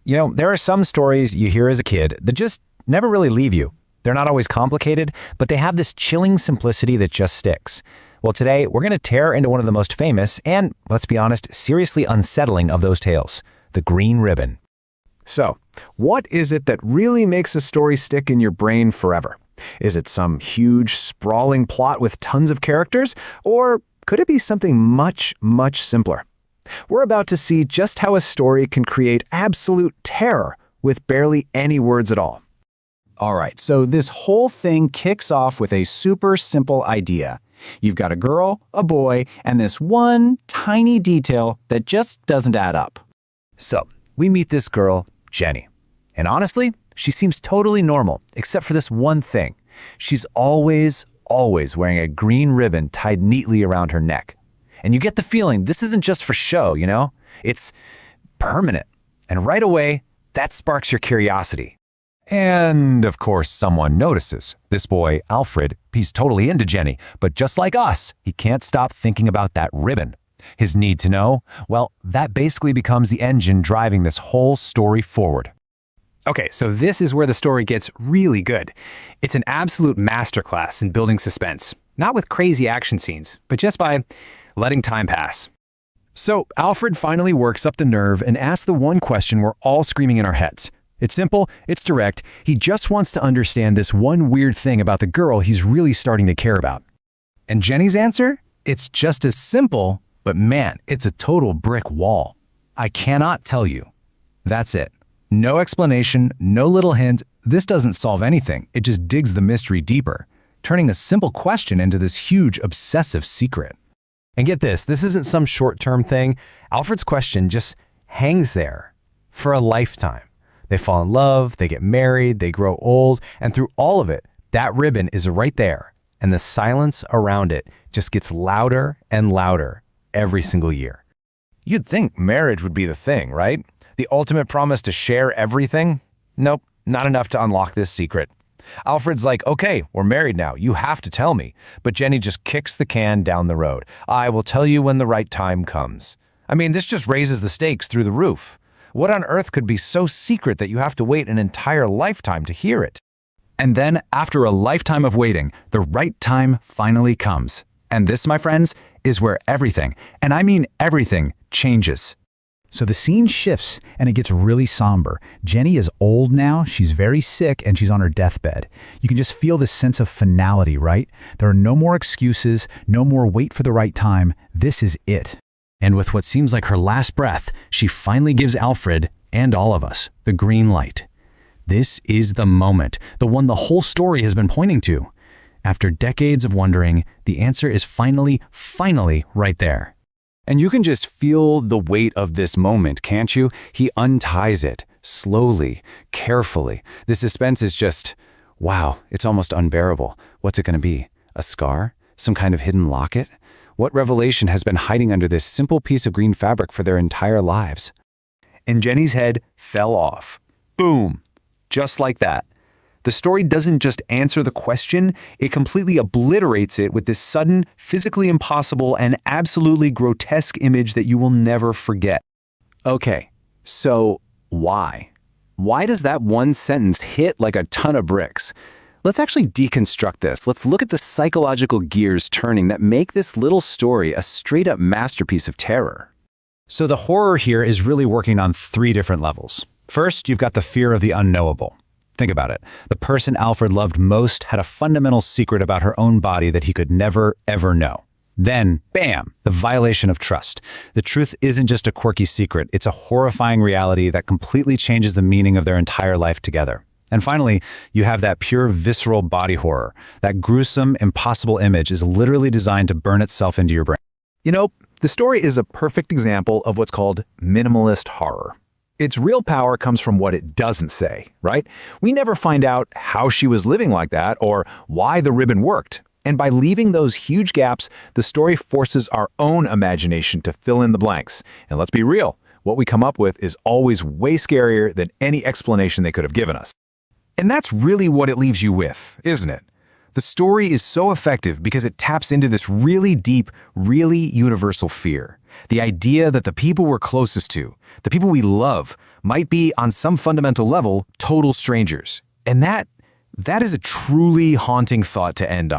There are some stories you hear as a kid that just never really leave you. They're not always complicated, but they have this chilling simplicity that just sticks. Well, today, we're going to tear into one of the most famous and, let's be honest, seriously unsettling of those tales, the Green Ribbon. So, what is it that really makes a story stick in your brain forever? Is it some huge, sprawling plot with tons of characters? Or could it be something much, much simpler? We're about to see just how a story can create absolute terror with barely any words at all. All right, so this whole thing kicks off with a super simple idea. You've got a girl, a boy, and this one tiny detail that just doesn't add up. So, we meet this girl, Jenny. And honestly, she seems totally normal, except for this one thing. She's always wearing a green ribbon tied neatly around her neck. And you get the feeling this isn't just for show, It's permanent. And right away, that sparks your curiosity. And, of course, someone notices. This boy, Alfred, he's totally into Jenny, but just like us, he can't stop thinking about that ribbon. His need to know, well, that basically becomes the engine driving this whole story forward. Okay, so this is where the story gets really good. It's an absolute masterclass in building suspense, not with crazy action scenes, but just by letting time pass. So, Alfred finally works up the nerve and asks the one question we're all screaming in our heads. It's simple, it's direct, he just wants to understand this one weird thing about the girl he's really starting to care about. And Jenny's answer? It's just as simple, but man, it's a total brick wall. I cannot tell you. That's it. No explanation, no little hint. This doesn't solve anything. It just digs the mystery deeper, turning a simple question into this huge, obsessive secret. And get this isn't some short-term thing. Alfred's question just hangs there for a lifetime. They fall in love, they get married, they grow old, and through all of it, that ribbon is right there, and the silence around it just gets louder and louder every single year. You'd think marriage would be the thing, right? The ultimate promise to share everything? Nope, not enough to unlock this secret. Alfred's like, okay, we're married now, you have to tell me. But Jenny just kicks the can down the road. I will tell you when the right time comes. I mean, this just raises the stakes through the roof. What on earth could be so secret that you have to wait an entire lifetime to hear it? And then, after a lifetime of waiting, the right time finally comes. And this, my friends, is where everything, and I mean everything, changes. So the scene shifts and it gets really somber. Jenny is old now, she's very sick, and she's on her deathbed. You can just feel this sense of finality, right? There are no more excuses, no more wait for the right time. This is it. And with what seems like her last breath, she finally gives Alfred, and all of us, the green light. This is the moment, the one the whole story has been pointing to. After decades of wondering, the answer is finally right there. And you can just feel the weight of this moment, can't you? He unties it, slowly, carefully. The suspense is just, wow, it's almost unbearable. What's it going to be? A scar? Some kind of hidden locket? What revelation has been hiding under this simple piece of green fabric for their entire lives? And Jenny's head fell off. Boom! Just like that. The story doesn't just answer the question, it completely obliterates it with this sudden, physically impossible, and absolutely grotesque image that you will never forget. Okay, so why? Why does that one sentence hit like a ton of bricks? Let's actually deconstruct this. Let's look at the psychological gears turning that make this little story a straight-up masterpiece of terror. So the horror here is really working on 3 different levels. First, you've got the fear of the unknowable. Think about it. The person Alfred loved most had a fundamental secret about her own body that he could never, ever know. Then, bam, the violation of trust. The truth isn't just a quirky secret. It's a horrifying reality that completely changes the meaning of their entire life together. And finally, you have that pure visceral body horror. That gruesome, impossible image is literally designed to burn itself into your brain. The story is a perfect example of what's called minimalist horror. Its real power comes from what it doesn't say, right? We never find out how she was living like that or why the ribbon worked. And by leaving those huge gaps, the story forces our own imagination to fill in the blanks. And let's be real, what we come up with is always way scarier than any explanation they could have given us. And that's really what it leaves you with, isn't it? The story is so effective because it taps into this really deep, really universal fear. The idea that the people we're closest to, the people we love, might be, on some fundamental level, total strangers. And that is a truly haunting thought to end on.